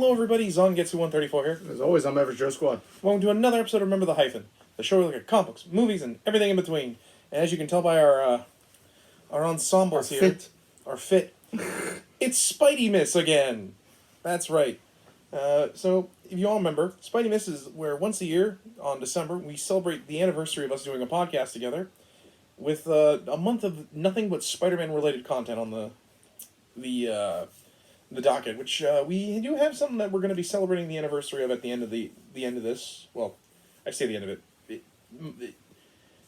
Hello everybody, Zongetsu 134 here. As always, I'm Average Joe Squad. Welcome to another episode of Remember the Hyphen, the show where we look at comic books, movies, and everything in between. And as you can tell by our ensembles here, our fit, it's Spidey Miss again. That's right. So, if you all remember, Spidey Miss is where once a year, on December, we celebrate the anniversary of us doing a podcast together with a month of nothing but Spider-Man related content on the docket, which we do have something that we're going to be celebrating the anniversary of at the end of the end of this. Well, I say the end of it.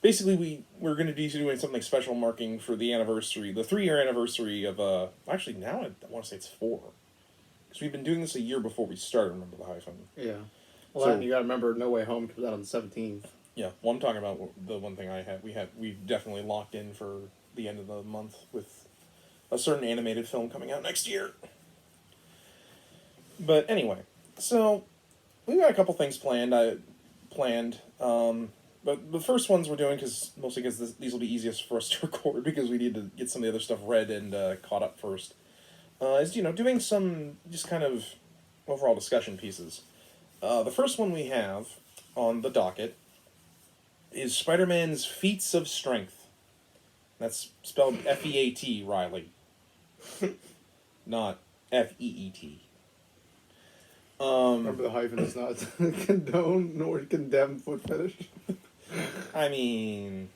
Basically, we're going to be doing something special marking for the anniversary, the 3-year anniversary of actually now I want to say it's 4, because we've been doing this a year before we started. Remember the Hyphen? Yeah. Well, and you got to remember, No Way Home comes out on the 17th. Yeah. Well, I'm talking about the one thing we've definitely locked in for the end of the month with a certain animated film coming out next year. But anyway, so we've got a couple things planned. But the first ones we're doing, mostly because these will be easiest for us to record because we need to get some of the other stuff read and caught up first, is doing some just kind of overall discussion pieces. The first one we have on the docket is Spider-Man's Feats of Strength. That's spelled F-E-A-T, Riley. Not F-E-E-T. Remember the Hyphen is not condone nor condemn foot fetish. I mean,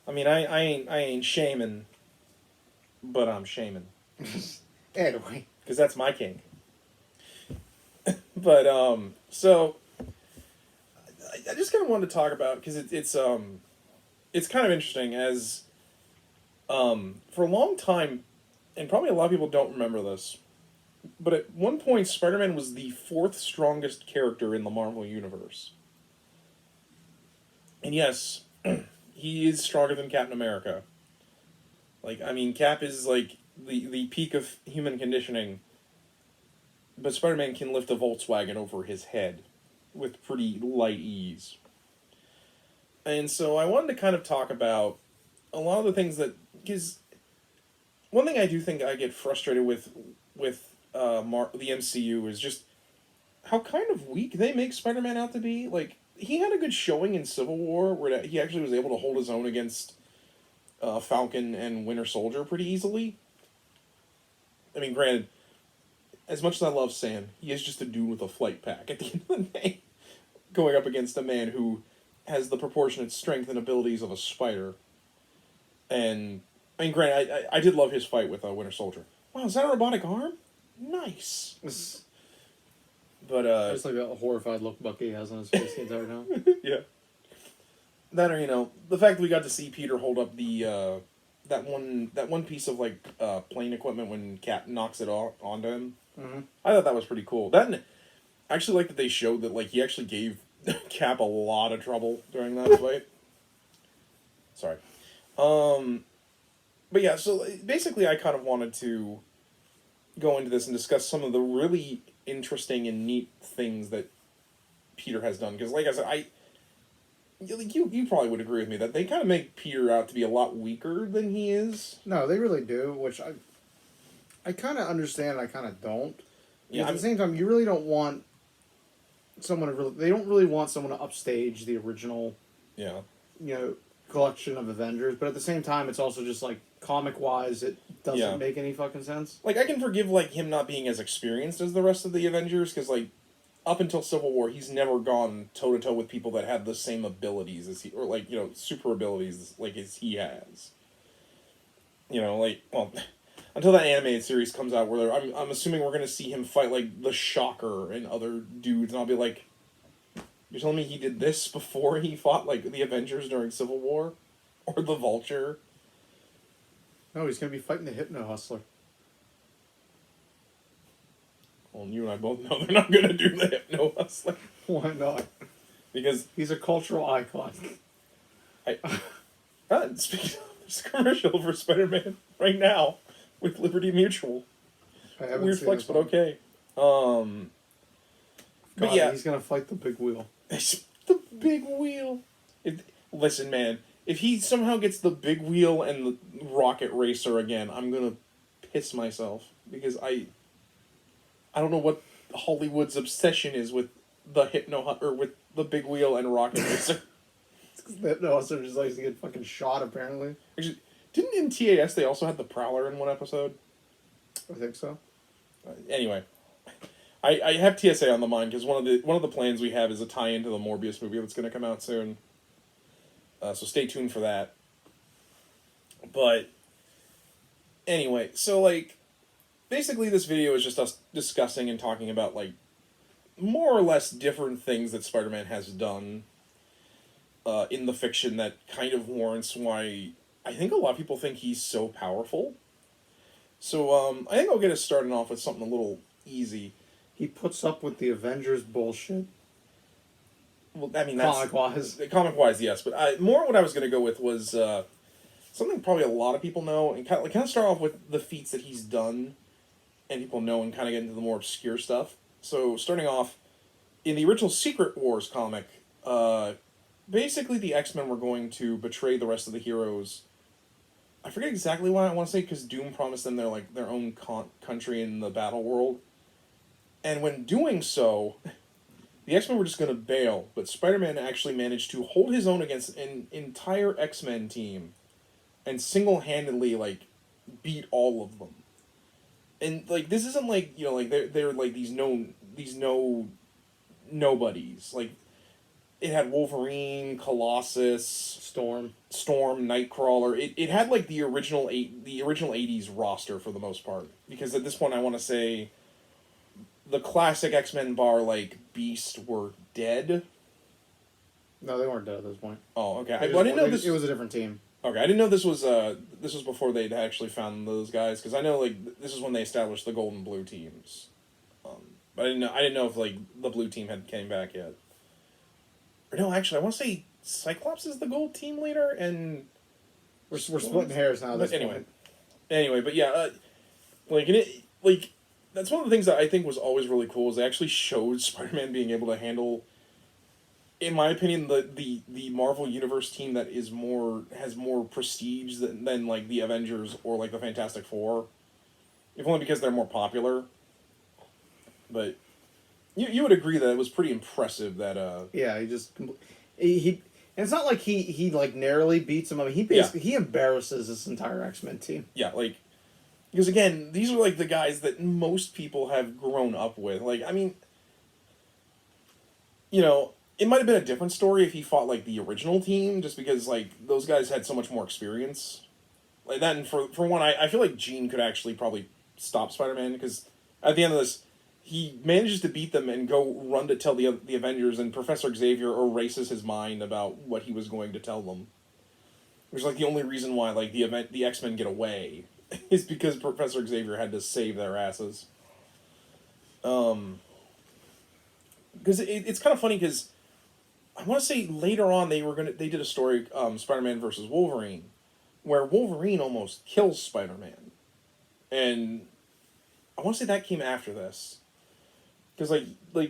I ain't shaming, but I'm shaming. Anyway, because that's my kink. But so I just kind of wanted to talk about, because it's kind of interesting as for a long time, and probably a lot of people don't remember this, but at one point Spider-Man was the 4th strongest character in the Marvel Universe. And yes, he is stronger than Captain America. Like, I mean, Cap is like the peak of human conditioning, but Spider-Man can lift a Volkswagen over his head with pretty light ease. And so I wanted to kind of talk about a lot of the things that, because one thing I do think I get frustrated with the MCU is just how kind of weak they make Spider-Man out to be. Like, he had a good showing in Civil War where he actually was able to hold his own against Falcon and Winter Soldier pretty easily. I mean, granted, as much as I love Sam, he is just a dude with a flight pack at the end of the day, going up against a man who has the proportionate strength and abilities of a spider. And, I mean, granted, I did love his fight with Winter Soldier. Wow, is that a robotic arm? Nice. But it's like a horrified look Bucky has on his face the entire time. Yeah. That, or the fact that we got to see Peter hold up the that one piece of like plane equipment when Cap knocks it onto him. Mm-hmm. I thought that was pretty cool. I actually like that they showed that like he actually gave Cap a lot of trouble during that fight. Sorry. But yeah, so basically I kind of wanted to go into this and discuss some of the really interesting and neat things that Peter has done. Because, like I said, you probably would agree with me that they kind of make Peter out to be a lot weaker than he is. No, they really do, which I kind of understand, I kind of don't. Yeah, at the same time, you really don't want someone to they don't really want someone to upstage the original, collection of Avengers. But at the same time, it's also just like, comic-wise, it doesn't make any fucking sense. Like, I can forgive, like, him not being as experienced as the rest of the Avengers, because, like, up until Civil War, he's never gone toe-to-toe with people that have the same abilities as he, or, like, super abilities, like, as he has. Until that animated series comes out, where I'm assuming we're going to see him fight, like, the Shocker and other dudes, and I'll be like, you're telling me he did this before he fought, like, the Avengers during Civil War? Or the Vulture? No, he's going to be fighting the Hypno Hustler. Well, you and I both know they're not going to do the Hypno Hustler. Why not? Because he's a cultural icon. Speaking of, there's a commercial for Spider-Man right now with Liberty Mutual. Weird flex, but okay. But yeah, he's going to fight the Big Wheel. The Big Wheel. Listen, man. If he somehow gets the Big Wheel and the Rocket Racer again, I'm gonna piss myself. Because I don't know what Hollywood's obsession is with the or with the big wheel and rocket racer. It's because the Hypno just likes to get fucking shot, apparently. Actually, didn't in TAS they also had the Prowler in one episode? I think so. Anyway, I have TSA on the mind because one of the plans we have is a tie into the Morbius movie that's going to come out soon. So stay tuned for that. But anyway, so like basically this video is just us discussing and talking about like more or less different things that Spider-Man has done in the fiction that kind of warrants why I think a lot of people think he's so powerful. So I think I'll get us started off with something a little easy. He puts up with the Avengers bullshit. Well, I mean, that's... Comic-wise. Comic-wise, yes. But more what I was going to go with was something probably a lot of people know. And kind of start off with the feats that he's done. And people know and kind of get into the more obscure stuff. So, starting off, in the original Secret Wars comic, basically the X-Men were going to betray the rest of the heroes. I forget exactly why I want to say, because Doom promised them their own country in the battle world. And when doing so, the X-Men were just going to bail, but Spider-Man actually managed to hold his own against an entire X-Men team and single-handedly, beat all of them. And, this isn't they're these nobodies. It had Wolverine, Colossus, Storm, Nightcrawler. It had, the original 80s roster for the most part. Because at this point I want to say the classic X-Men bar, Beast were dead. No, they weren't dead at this point. Oh, okay. I didn't know this... It was a different team. Okay, I didn't know this was before they'd actually found those guys, because I know, this is when they established the gold and blue teams. But I didn't know if, the blue team had came back yet. Or no, actually, I want to say Cyclops is the gold team leader, and... We're splitting hairs now. But anyway, but yeah, that's one of the things that I think was always really cool, is they actually showed Spider-Man being able to handle, in my opinion, the Marvel Universe team that has more prestige than the Avengers or the Fantastic Four. If only because they're more popular. But you would agree that it was pretty impressive that yeah, he and it's not like he narrowly beats him. I mean, he basically he embarrasses this entire X-Men team. Yeah, because again, these are the guys that most people have grown up with. I mean, it might have been a different story if he fought the original team, just because those guys had so much more experience. That, and for one, I feel like Jean could actually probably stop Spider-Man, because at the end of this, he manages to beat them and go run to tell the Avengers, and Professor Xavier erases his mind about what he was going to tell them. Which is the only reason why the X-Men get away is because Professor Xavier had to save their asses. Because it's kind of funny, because I want to say later on they did a story, Spider-Man versus Wolverine, where Wolverine almost kills Spider-Man, and I want to say that came after this, because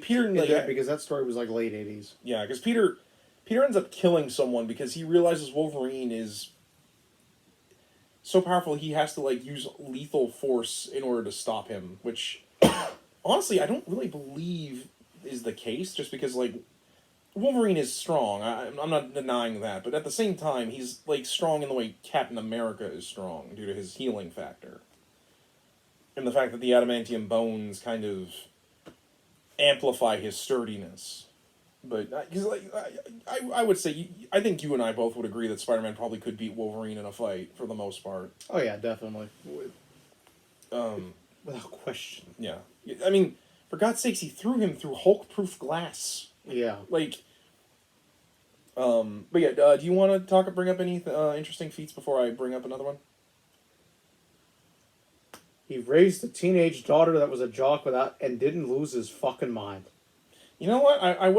Peter because that story was late 80s. Yeah, because Peter ends up killing someone because he realizes Wolverine is so powerful he has to use lethal force in order to stop him, which honestly I don't really believe is the case, just because Wolverine is strong. I'm not denying that, but at the same time he's strong in the way Captain America is strong due to his healing factor. And the fact that the adamantium bones kind of amplify his sturdiness. But because I would say I think you and I both would agree that Spider-Man probably could beat Wolverine in a fight for the most part. Oh yeah, definitely. Without question. Yeah, I mean, for God's sakes, he threw him through Hulk-proof glass. Yeah. But yeah, do you want to bring up any interesting feats before I bring up another one? He raised a teenage daughter that was a jock and didn't lose his fucking mind. You know what? I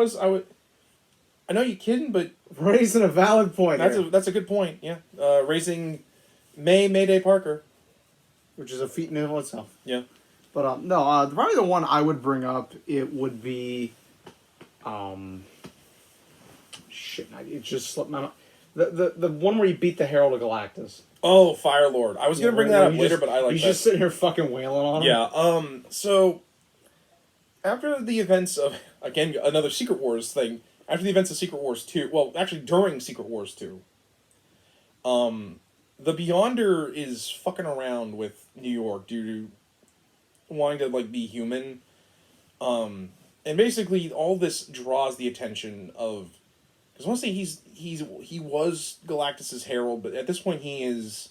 know you're kidding, but raising a valid point. That's a good point. Yeah, raising Mayday Parker, which is a feat in and of itself. Yeah, but no, probably the one I would bring up, it would be, shit, it just slipped my mind. The one where he beat the Herald of Galactus. Oh, Firelord. I was gonna bring that up later, but I like that. He's just sitting here fucking wailing on him. Yeah. So after the events of, again, another Secret Wars thing, after the events of Secret Wars 2, well, actually during Secret Wars 2, the Beyonder is fucking around with New York due to wanting to, like, be human. And basically all this draws the attention of, because I want to say he was Galactus's herald, but at this point he is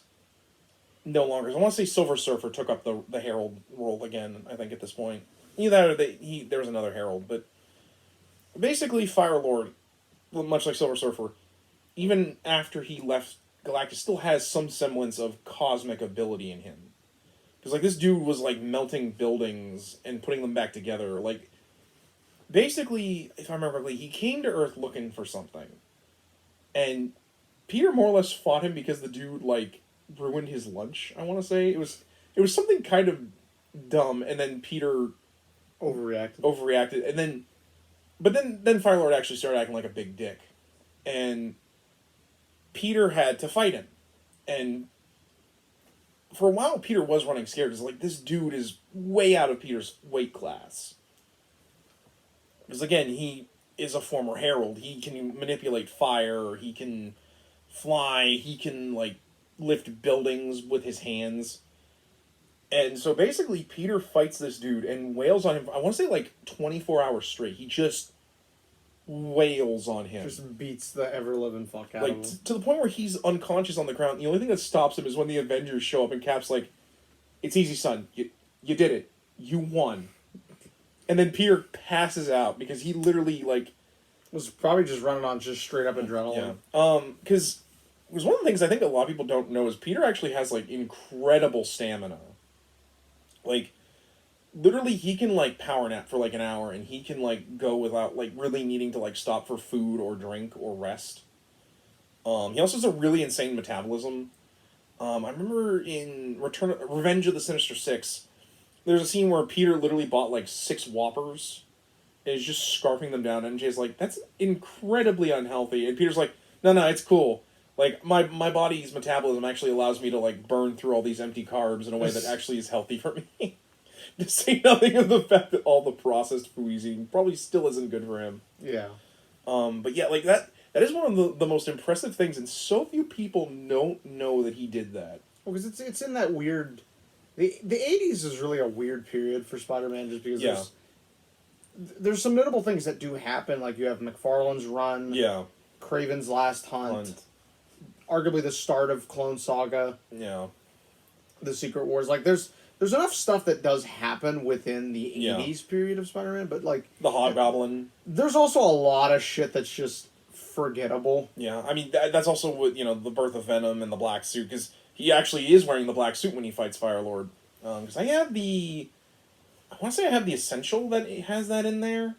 no longer. I want to say Silver Surfer took up the herald role again, I think, at this point. Either that or there was another herald, but basically Fire Lord, much like Silver Surfer, even after he left Galactus, still has some semblance of cosmic ability in him. Because, like, this dude was, like, melting buildings and putting them back together. Like, basically, if I remember correctly, he came to Earth looking for something. And Peter more or less fought him because the dude, like, ruined his lunch, I want to say. It was something kind of dumb, and then Peter overreacted. And then, but then Firelord actually started acting like a big dick. And Peter had to fight him. And for a while, Peter was running scared, because, like, this dude is way out of Peter's weight class. Because, again, he is a former herald. He can manipulate fire, he can fly, he can, like, lift buildings with his hands. And so, basically, Peter fights this dude and wails on him, I want to say, like, 24 hours straight. He just wails on him. Just beats the ever-living fuck out like, of him. To the point where he's unconscious on the ground. The only thing that stops him is when the Avengers show up and Cap's like, "It's easy, son. You did it. You won." And then Peter passes out because he literally, like, was probably just running on just straight up adrenaline. Yeah. Because one of the things I think a lot of people don't know is Peter actually has, like, incredible stamina. Like, literally, he can, like, power nap for, like, an hour, and he can, like, go without, like, really needing to, like, stop for food or drink or rest. He also has a really insane metabolism. I remember in Revenge of the Sinister Six, there's a scene where Peter literally bought, like, 6 Whoppers, and is just scarfing them down, and MJ's like, "That's incredibly unhealthy," and Peter's like, no, it's cool. Like, my body's metabolism actually allows me to, like, burn through all these empty carbs in a way that actually is healthy for me. To say nothing of the fact that all the processed food he's eating probably still isn't good for him. Yeah. But yeah, like, that is one of the most impressive things, and so few people don't know that he did that. Well, because it's in that weird... The 80s is really a weird period for Spider-Man, just because there's some notable things that do happen, like you have McFarlane's run, Kraven's Last Hunt, arguably the start of Clone Saga, the Secret Wars. Like, there's enough stuff that does happen within the 80s period of Spider-Man, but, like... The Hobgoblin. There's also a lot of shit that's just forgettable. Yeah, I mean, that's also with, the birth of Venom and the black suit, because he actually is wearing the black suit when he fights Firelord. Because I want to say I have the Essential that has that in there.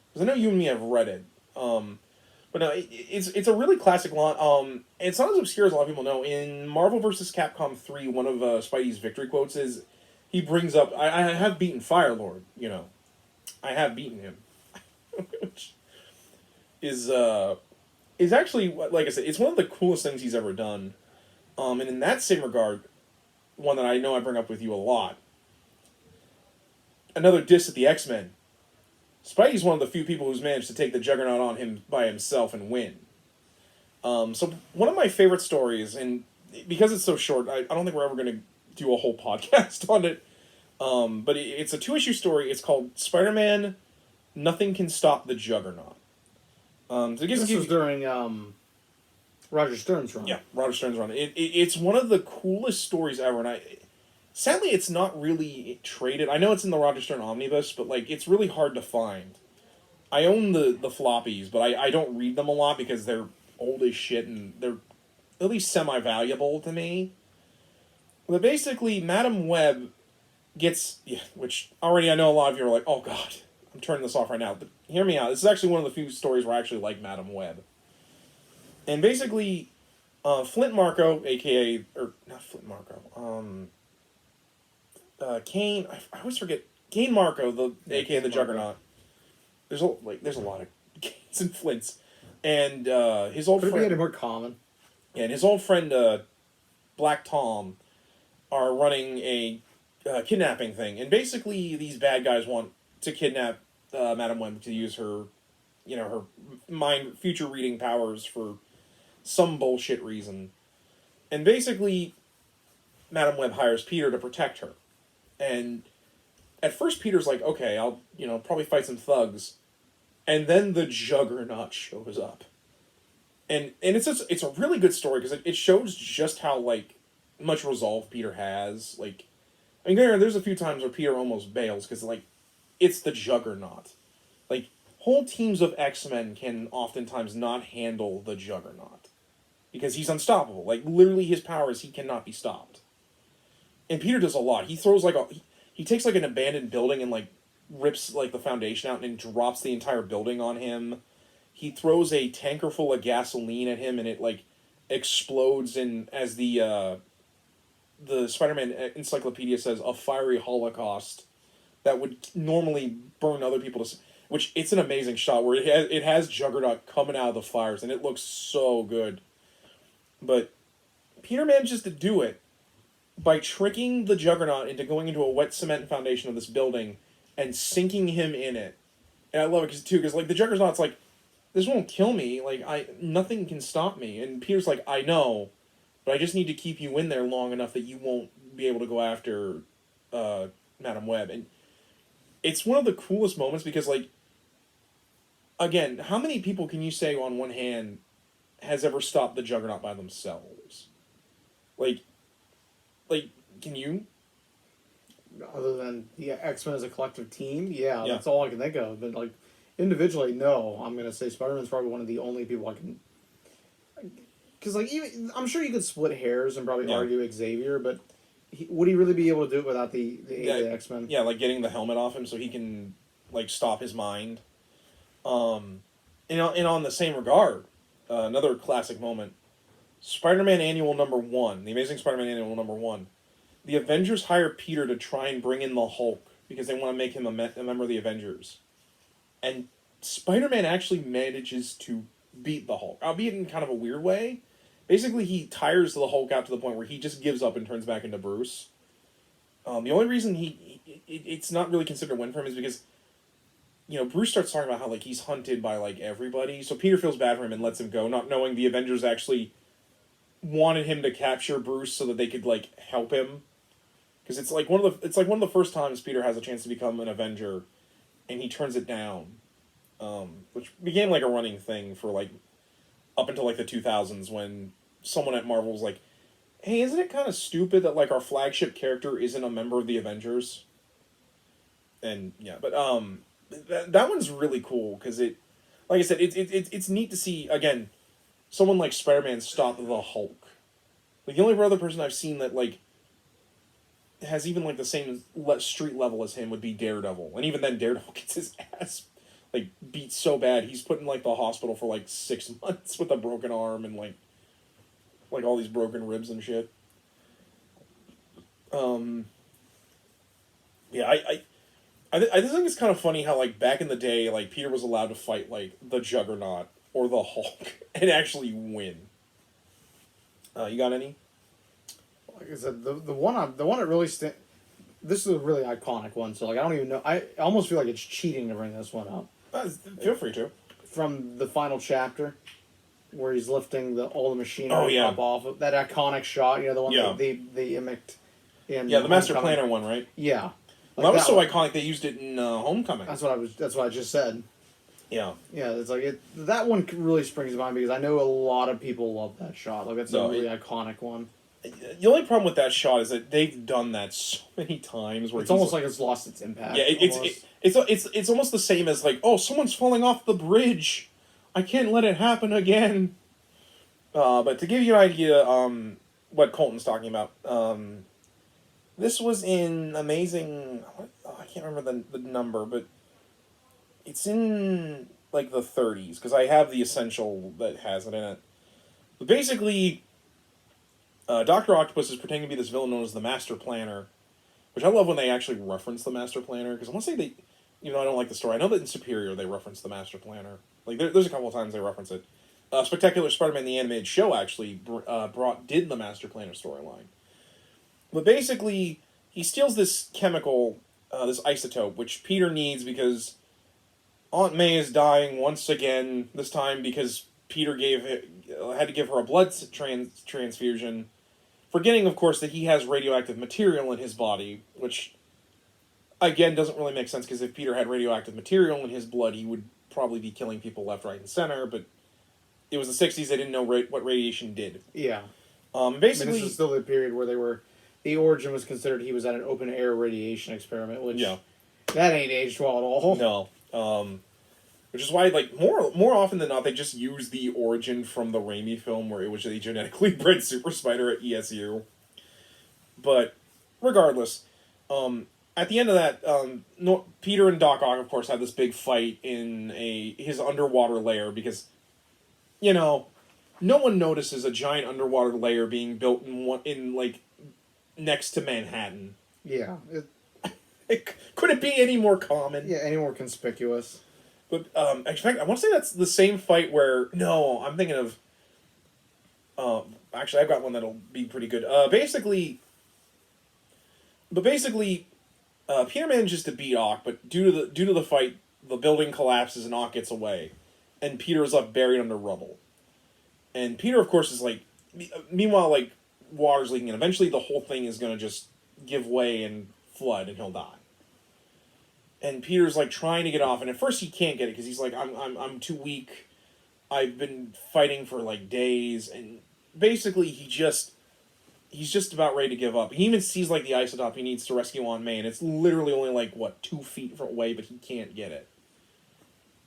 Because I know you and me have read it. But no, it's a really classic line. It's not as obscure as a lot of people know. In Marvel vs. Capcom 3, one of Spidey's victory quotes is, he brings up, I have beaten Firelord, I have beaten him. Which is actually, like I said, it's one of the coolest things he's ever done. And in that same regard, one that I know I bring up with you a lot, another diss at the X-Men. Spidey's one of the few people who's managed to take the Juggernaut on him by himself and win. So one of my favorite stories, and because it's so short, I don't think we're ever going to do a whole podcast on it, but it's a 2-issue story. It's called Spider-Man, Nothing Can Stop the Juggernaut. This was during Roger Stern's run. Yeah, Roger Stern's run. It's one of the coolest stories ever, and sadly, it's not really traded. I know it's in the Roger Stern Omnibus, but, like, it's really hard to find. I own the floppies, but I don't read them a lot because they're old as shit, and they're at least semi-valuable to me. But basically, Madam Web gets... Yeah, which already I know a lot of you are like, oh god, I'm turning this off right now. But hear me out. This is actually one of the few stories where I actually like Madam Web. And basically, Flint Marko, a.k.a... Or, not Flint Marko. Kane... I always forget. Kane Marko, a.k.a. the Juggernaut. There's a lot of Kanes and Flints. And his old friend... Could it be any more common? Yeah, and his old friend, Black Tom, are running a kidnapping thing. And basically, these bad guys want to kidnap Madam Web to use her, her mind future reading powers for some bullshit reason. And basically, Madam Web hires Peter to protect her. And at first Peter's like, okay, I'll, probably fight some thugs. And then the Juggernaut shows up. And it's a really good story because it shows just how, much resolve Peter has. There's a few times where Peter almost bails because, it's the Juggernaut. Whole teams of X-Men can oftentimes not handle the Juggernaut. Because he's unstoppable. Literally his power is he cannot be stopped. And Peter does a lot. He throws, he takes, an abandoned building and, rips, the foundation out and drops the entire building on him. He throws a tanker full of gasoline at him and it, explodes in, as the Spider-Man encyclopedia says, a fiery holocaust that would normally burn other people to... Which, it's an amazing shot where it has Juggernaut coming out of the fires and it looks so good. But Peter manages to do it by tricking the Juggernaut into going into a wet cement foundation of this building and sinking him in it. And I love it because the Juggernaut's this won't kill me. Nothing can stop me. And Peter's like, I know, but I just need to keep you in there long enough that you won't be able to go after Madam Web. And it's one of the coolest moments because, again, how many people can you say on one hand has ever stopped the Juggernaut by themselves? Can you? Other than X-Men as a collective team, that's all I can think of. But individually, no. I'm gonna say Spider-Man's probably one of the only people I can. Because even I'm sure you could split hairs and probably argue Xavier, but would he really be able to do it without the aid of the X-Men? Yeah, getting the helmet off him so he can stop his mind. And on the same regard, another classic moment. Spider-Man Annual number 1, the Amazing Spider-Man Annual number 1. The Avengers hire Peter to try and bring in the Hulk because they want to make him a member of the Avengers. And Spider-Man actually manages to beat the Hulk, albeit in kind of a weird way. Basically, he tires the Hulk out to the point where he just gives up and turns back into Bruce. The only reason it's not really considered a win for him is because, Bruce starts talking about how, he's hunted by, everybody. So Peter feels bad for him and lets him go, not knowing the Avengers actually wanted him to capture Bruce so that they could, help him. Because it's one of the first times Peter has a chance to become an Avenger, and he turns it down, which became a running thing for up until the 2000s when someone at Marvel was like, "Hey, isn't it kind of stupid that our flagship character isn't a member of the Avengers?" And but that one's really cool because it, like I said, it's neat to see again, someone like Spider-Man stop the Hulk. The only other person I've seen that has even the same street level as him would be Daredevil, and even then Daredevil gets his ass beat so bad he's put in the hospital for 6 months with a broken arm and all these broken ribs and shit. I just think it's kind of funny how back in the day Peter was allowed to fight the Juggernaut or the Hulk and actually win. You got any? Like I said, the one that really this is a really iconic one. So I don't even know. I almost feel like it's cheating to bring this one up. Feel free to. From the final chapter, where he's lifting all the machinery up off of that iconic shot. The one that they mimicked in the Master Planner one, right? Yeah. That was so iconic they used it in Homecoming. That's what I just said. Yeah. Yeah, it's that one really springs to mind because I know a lot of people love that shot. It's a really iconic one. The only problem with that shot is that they've done that so many times where it's almost it's lost its impact. Yeah, it's almost the same as someone's falling off the bridge. I can't let it happen again. But to give you an idea, what Colton's talking about, this was in Amazing. I can't remember the number, but it's in the 30s because I have the essential that has it in it. But basically, Dr. Octopus is pretending to be this villain known as the Master Planner, which I love when they actually reference the Master Planner, because I want to say they, I don't like the story. I know that in Superior they reference the Master Planner. There's a couple of times they reference it. Spectacular Spider-Man the Animated Show actually did the Master Planner storyline. But basically, he steals this chemical this isotope, which Peter needs because Aunt May is dying once again. This time because Peter had to give her a blood transfusion, forgetting, of course, that he has radioactive material in his body, which again doesn't really make sense because if Peter had radioactive material in his blood, he would probably be killing people left, right, and center. But it was the '60s; they didn't know what radiation did. Yeah. Basically, this is still the period where the origin was considered he was at an open air radiation experiment, which that ain't aged well at all. No. Which is why, like, more often than not, they just use the origin from the Raimi film where it was a genetically bred super spider at ESU. But regardless, at the end of that, Peter and Doc Ock, of course, have this big fight in his underwater lair because, no one notices a giant underwater lair being built in next to Manhattan. Yeah. Could it be any more common? Yeah, any more conspicuous. But in fact, I want to say that's the same fight where I'm thinking of. Actually, I've got one that'll be pretty good. Basically, Peter manages to beat Ock, but due to the fight, the building collapses and Ock gets away, and Peter is left buried under rubble. And Peter, of course, is meanwhile, water's leaking, and eventually the whole thing is going to just give way and flood, and he'll die. And Peter's trying to get off, and at first he can't get it because he's like, I'm too weak. I've been fighting for days, and basically he's just about ready to give up. He even sees the isotope he needs to rescue Aunt May, and it's literally only 2 feet away, but he can't get it.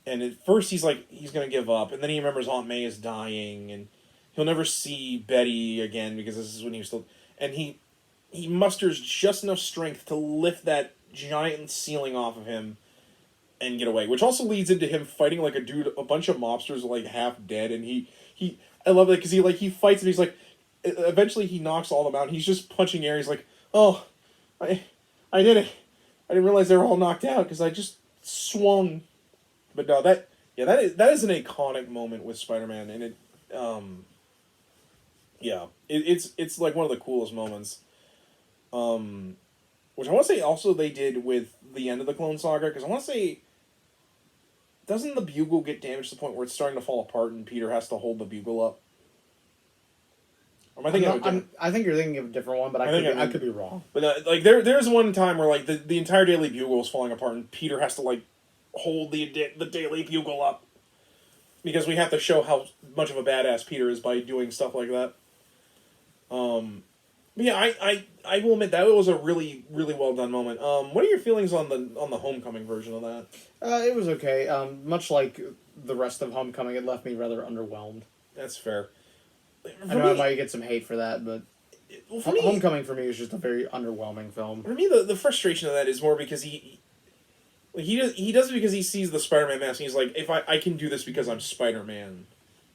And at first he's gonna give up, and then he remembers Aunt May is dying, and he'll never see Betty again because this is when he was still. And he musters just enough strength to lift that giant ceiling off of him and get away, which also leads into him fighting a bunch of mobsters half dead, and I love that because he fights and he's eventually he knocks all of them out and he's just punching air. He's oh, I did it. I didn't realize they were all knocked out because I just swung. But no, that is an iconic moment with Spider-Man, and it's one of the coolest moments. Which I want to say also they did with the end of the Clone Saga, because I want to say, doesn't the bugle get damaged to the point where it's starting to fall apart and Peter has to hold the bugle up? Or am I thinking I think you're thinking of a different one, but I could be wrong. But there's one time where the entire Daily Bugle is falling apart and Peter has to hold the Daily Bugle up because we have to show how much of a badass Peter is by doing stuff like that. But yeah, I will admit that was a really, really well done moment. What are your feelings on the Homecoming version of that? It was okay. Much like the rest of Homecoming, it left me rather underwhelmed. That's fair. I know I might get some hate for that, but Homecoming for me is just a very underwhelming film. For me, the frustration of that is more because he does it because he sees the Spider-Man mask and he's like, if I can do this because I'm Spider-Man,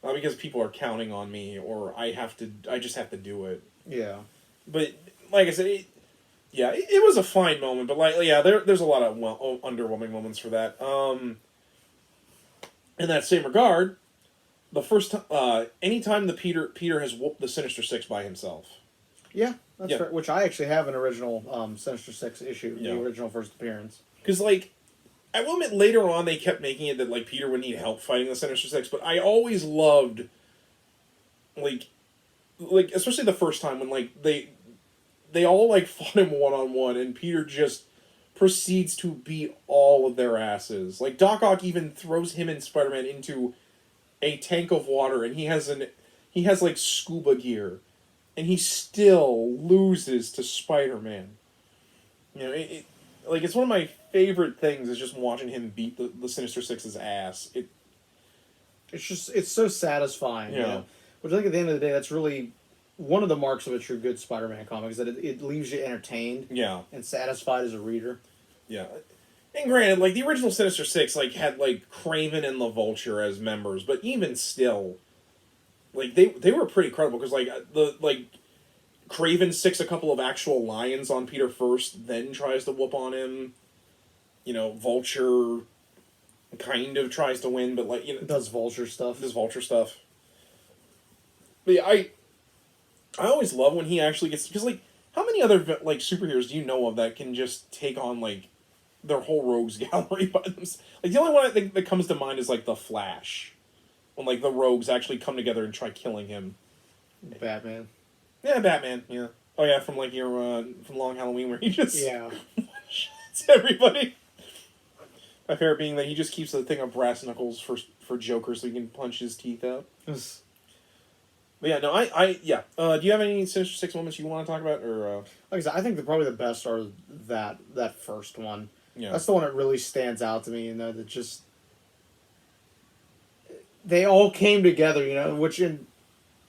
not because people are counting on me or I just have to do it. Yeah. But like I said, it was a fine moment. But there's a lot of underwhelming moments for that. In that same regard, the first anytime Peter has whooped the Sinister Six by himself. Yeah, that's fair. Which I actually have an original Sinister Six issue, the original first appearance. Because I will admit later on they kept making it that Peter would need help fighting the Sinister Six, but I always loved especially the first time when they all fought him one-on-one and Peter just proceeds to beat all of their asses. Doc Ock even throws him and Spider-Man into a tank of water and he has scuba gear and he still loses to Spider-Man. It's one of my favorite things is just watching him beat the Sinister Six's ass. It's so satisfying. Yeah. Which I think at the end of the day, that's really one of the marks of a true good Spider-Man comic, is that it leaves you entertained and satisfied as a reader. Yeah. And granted, the original Sinister Six, had, Kraven and the Vulture as members, but even still, they were pretty credible, because, Kraven sicks a couple of actual lions on Peter first, then tries to whoop on him. Vulture kind of tries to win, but, Does Vulture stuff. But yeah, I always love when he actually gets... Because, how many other, superheroes do you know of that can just take on, their whole rogues gallery by themselves. Like, the only one I think that comes to mind is, like, the Flash. When, like, the rogues actually come together and try killing him. Batman. Yeah, Batman, yeah. Oh, yeah, from, like, from Long Halloween, where he just... Yeah. shoots everybody. My favorite being that he just keeps the thing of brass knuckles for Joker so he can punch his teeth out. But yeah, no, yeah. Do you have any Sinister Six moments you want to talk about, or? Like I said, I think probably the best are that first one. Yeah. That's the one that really stands out to me, that just they all came together, which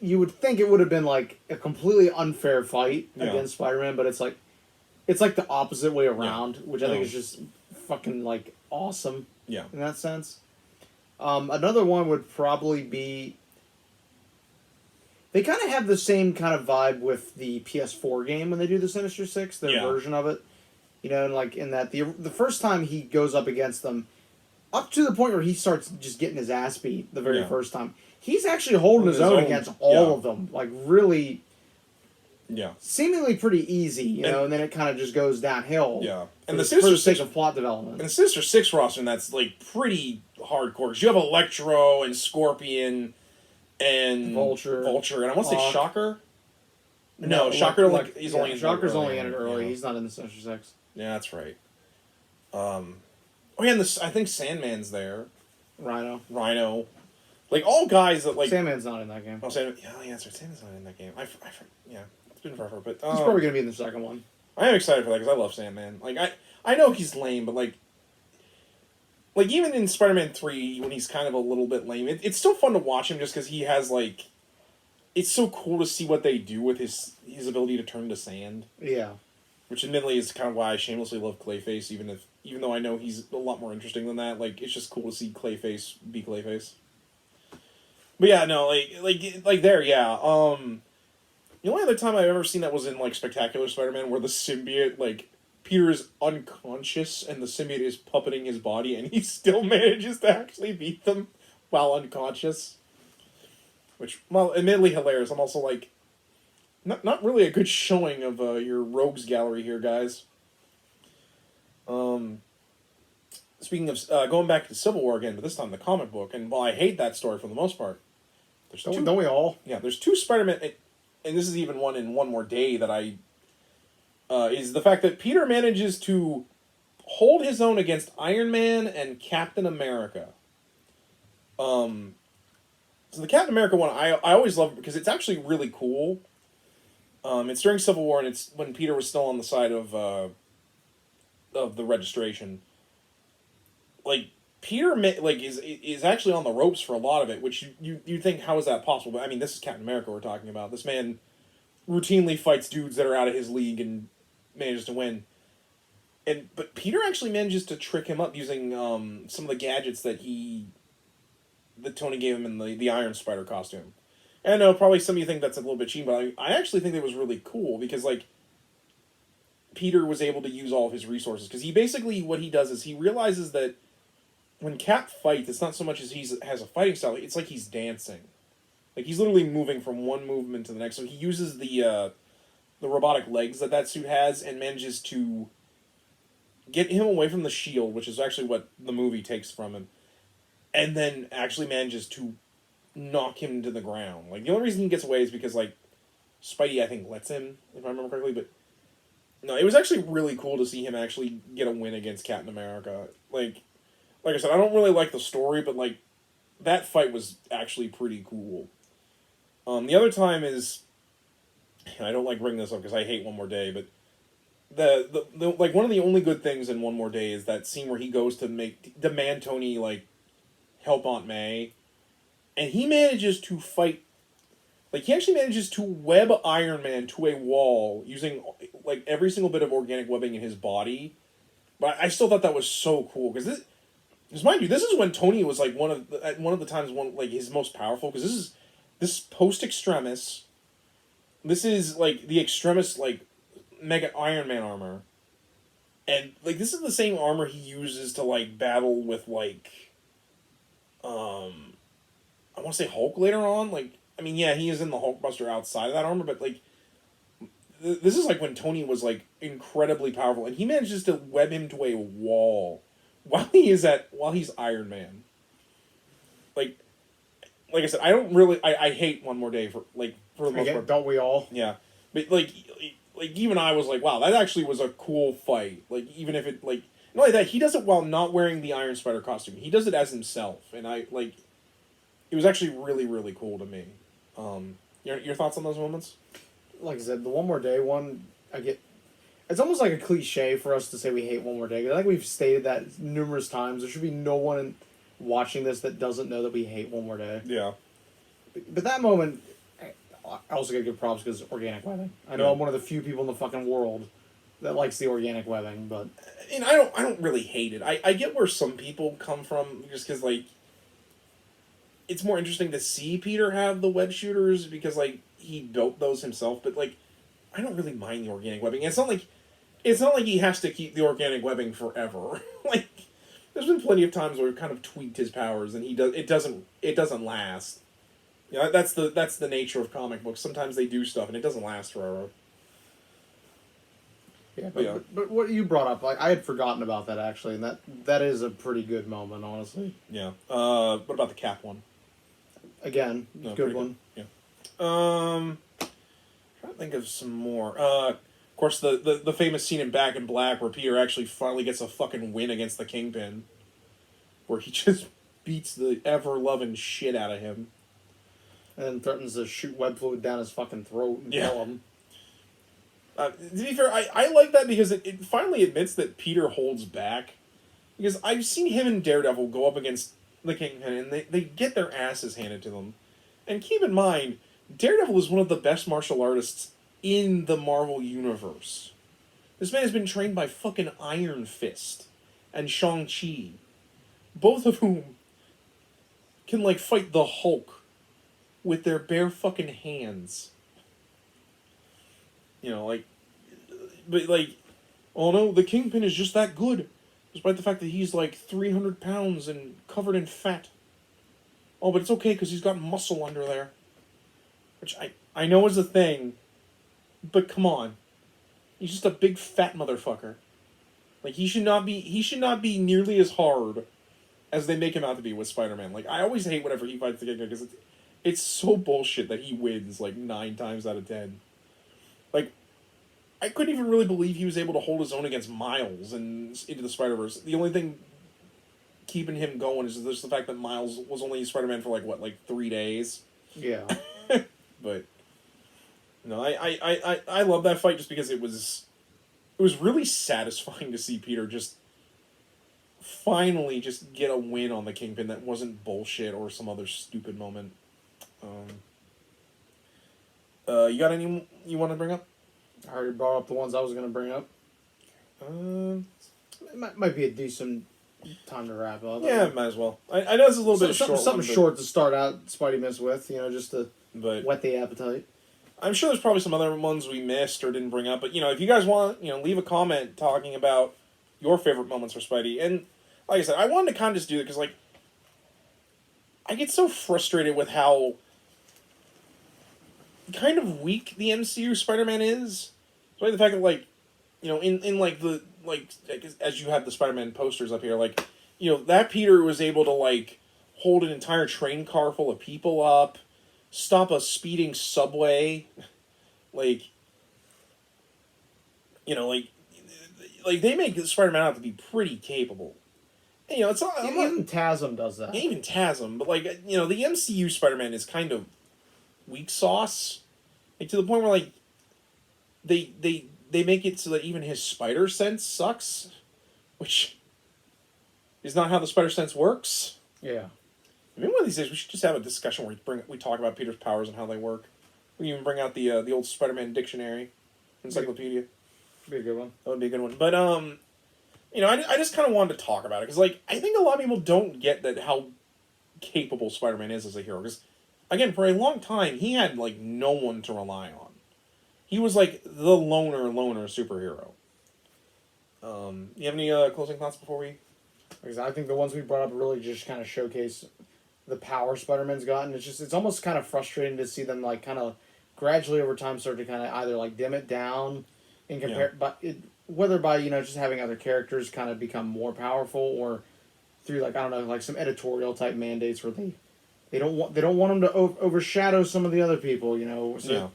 you would think it would have been like a completely unfair fight against Spider-Man, but it's like the opposite way around, which I think is just fucking like awesome. Yeah. In that sense. Another one would probably be. They kind of have the same kind of vibe with the PS4 game when they do the Sinister Six, their version of it. And like in that the first time he goes up against them, up to the point where he starts just getting his ass beat the very first time, he's actually holding his own against all of them, like really, seemingly pretty easy, and then it kind of just goes downhill. Yeah, and the Sinister Six of plot development. And the Sinister Six roster, that's like pretty hardcore. 'Cause you have Electro and Scorpion. And Vulture, and I want to say Shocker. No, Shocker he's only in Shocker's only in it early. He's not in the Sinister Six. Yeah, that's right. Oh yeah, and I think Sandman's there. Rhino. Like all guys that like Sandman's not in that game. Oh, Sandman. Yeah, that's right. Sandman's not in that game. Yeah, it's been forever, but he's probably gonna be in the second one. I am excited for that because I love Sandman. Like I know he's lame, but like even in Spider-Man 3, when he's kind of a little bit lame, it's still fun to watch him just because he has, like... It's so cool to see what they do with his ability to turn to sand. Yeah. Which, admittedly, is kind of why I shamelessly love Clayface, even though I know he's a lot more interesting than that. Like, it's just cool to see Clayface be Clayface. But yeah, no, like there, yeah. The only other time I've ever seen that was in, like, Spectacular Spider-Man, where the symbiote, like... Peter is unconscious, and the symbiote is puppeting his body, and he still manages to actually beat them while unconscious. Which, well, admittedly hilarious. I'm also like, not really a good showing of your rogues gallery here, guys. Speaking of going back to Civil War again, but this time the comic book, and while I hate that story for the most part, don't we all? Yeah, there's two Spider-Man, and this is even one in One More Day that is the fact that Peter manages to hold his own against Iron Man and Captain America. So the Captain America one, I always love because it's actually really cool. It's during Civil War, and it's when Peter was still on the side of the registration. Like, Peter is actually on the ropes for a lot of it, which you think, how is that possible? But I mean, this is Captain America we're talking about. This man routinely fights dudes that are out of his league and manages to win. But Peter actually manages to trick him up using some of the gadgets that Tony gave him in the Iron Spider costume. And I know probably some of you think that's a little bit cheap, but I actually think that was really cool because like Peter was able to use all of his resources because he basically what he does is he realizes that when Cap fights, it's not so much as he has a fighting style; it's like he's dancing. Like he's literally moving from one movement to the next. So he uses the robotic legs that suit has and manages to get him away from the shield, which is actually what the movie takes from him, and then actually manages to knock him to the ground. Like, the only reason he gets away is because, like, Spidey, I think, lets him, if I remember correctly, but no, it was actually really cool to see him actually get a win against Captain America. Like I said, I don't really like the story, but, like, that fight was actually pretty cool. The other time is, and I don't like bringing this up because I hate One More Day, but the like one of the only good things in One More Day is that scene where he goes to demand Tony like help Aunt May, and he manages to fight. Like he actually manages to web Iron Man to a wall using like every single bit of organic webbing in his body. But I still thought that was so cool because mind you, this is when Tony was like one of the times like his most powerful because this is post Extremis. This is, like, the Extremis, like, Mega Iron Man armor. And, like, this is the same armor he uses to, like, battle with, like, I want to say Hulk later on. Like, I mean, yeah, he is in the Hulkbuster outside of that armor, but, like, this is like when Tony was like incredibly powerful, and he manages to web him to a wall while he's Iron Man. Like I said, I don't really I hate One More Day for the most part. Don't we all? Yeah, but like even I was like, wow, that actually was a cool fight. Like even if it like not only that, he does it while not wearing the Iron Spider costume. He does it as himself, and it was actually really really cool to me. Your thoughts on those moments? Like I said, the One More Day one, it's almost like a cliche for us to say we hate One More Day. I think we've stated that numerous times. There should be no one watching this that doesn't know that we hate One More Day. Yeah. But that moment, I also gotta give props because organic webbing. I know I'm one of the few people in the fucking world that likes the organic webbing, but and I don't really hate it. I get where some people come from just because like it's more interesting to see Peter have the web shooters because like he built those himself, but like I don't really mind the organic webbing. It's not like he has to keep the organic webbing forever. Like there's been plenty of times where we've kind of tweaked his powers and it doesn't last. You know, that's the nature of comic books. Sometimes they do stuff and it doesn't last forever. Yeah, but what you brought up, like I had forgotten about that actually, and that is a pretty good moment, honestly. Yeah. What about the Cap one? Again, good one. Good. Yeah. Trying to think of some more. Of course, the famous scene in Back in Black where Peter actually finally gets a fucking win against the Kingpin, where he just beats the ever-loving shit out of him. And threatens to shoot web fluid down his fucking throat and kill him. To be fair, I like that because it finally admits that Peter holds back. Because I've seen him and Daredevil go up against the Kingpin and they get their asses handed to them. And keep in mind, Daredevil is one of the best martial artists in the Marvel Universe. This man has been trained by fucking Iron Fist and Shang-Chi. Both of whom can, like, fight the Hulk with their bare fucking hands. You know, like... But, like... Oh, no, the Kingpin is just that good. Despite the fact that he's, like, 300 pounds and covered in fat. Oh, but it's okay, because he's got muscle under there. Which I know is a thing. But come on. He's just a big fat motherfucker. Like, he should not be nearly as hard as they make him out to be with Spider-Man. Like, I always hate whenever he fights the Kingpin, because it's so bullshit that he wins, like, 9 times out of 10. Like, I couldn't even really believe he was able to hold his own against Miles and Into the Spider-Verse. The only thing keeping him going is just the fact that Miles was only Spider-Man for, like 3 days. Yeah. But, no, I love that fight just because it was really satisfying to see Peter just finally just get a win on the Kingpin that wasn't bullshit or some other stupid moment. You got any you want to bring up? I already brought up the ones I was going to bring up. It might be a decent time to wrap up. Yeah, might as well. I know it's a little bit short. Something short to start out Spidey Miss with, just to whet the appetite. I'm sure there's probably some other ones we missed or didn't bring up, but, if you guys want, leave a comment talking about your favorite moments for Spidey. And, like I said, I wanted to kind of just do it because, I get so frustrated with how kind of weak the MCU Spider-Man is. Despite the fact that, as you have the Spider-Man posters up here, that Peter was able to, hold an entire train car full of people up, stop a speeding subway, they make Spider-Man out to be pretty capable. And, it's not... Even TASM does that. Even TASM, but, the MCU Spider-Man is kind of weak sauce. To the point where, they make it so that even his spider sense sucks, which is not how the spider sense works. Yeah. Maybe one of these days we should just have a discussion where we talk about Peter's powers and how they work. We can even bring out the old Spider-Man dictionary, encyclopedia. Be a good one. That would be a good one. But I just kind of wanted to talk about it because I think a lot of people don't get that how capable Spider-Man is as a hero. Because again, for a long time he had no one to rely on. He was the loner superhero. You have any closing thoughts before we? Because I think the ones we brought up really just kind of showcase the power Spider-Man's gotten. It's almost kind of frustrating to see them kind of gradually over time started to kind of either like dim it down and compare, but whether by just having other characters kind of become more powerful or through like I don't know like some editorial type mandates where they don't want them to overshadow some of the other people. So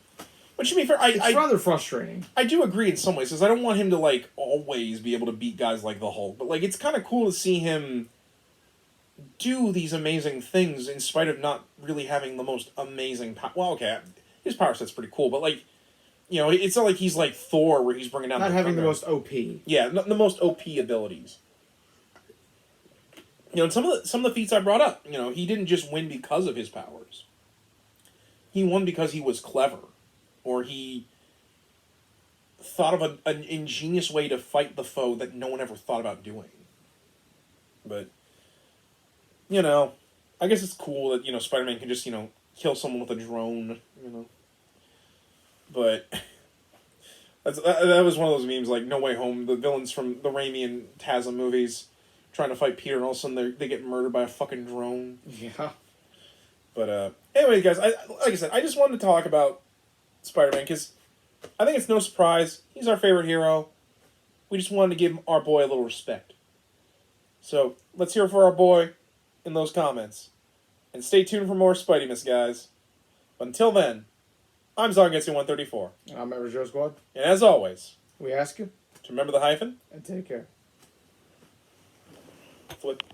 Which to be fair, it's rather frustrating. I do agree in some ways because I don't want him to like always be able to beat guys like the Hulk, but like it's kind of cool to see him do these amazing things in spite of not really having the most amazing power. Well, okay, his power set's pretty cool, but like, it's not like he's like Thor where he's bringing down not having the most OP. Yeah, not the most OP abilities. And some of the feats I brought up, he didn't just win because of his powers. He won because he was clever, or he thought of an ingenious way to fight the foe that no one ever thought about doing. But I guess it's cool that, Spider-Man can just, kill someone with a drone, But that was one of those memes, like No Way Home, the villains from the Raimi and TASM movies trying to fight Peter, and all of a sudden they get murdered by a fucking drone. Yeah. But, anyway, guys, like I said, I just wanted to talk about Spider-Man, because I think it's no surprise. He's our favorite hero. We just wanted to give our boy a little respect. So, let's hear it for our boy in those comments. And stay tuned for more Spidey-Miss, guys. But until then, I'm Zargetsu134. And I'm Member Joe Squad. And as always, we ask you to remember the hyphen. and take care. Flip.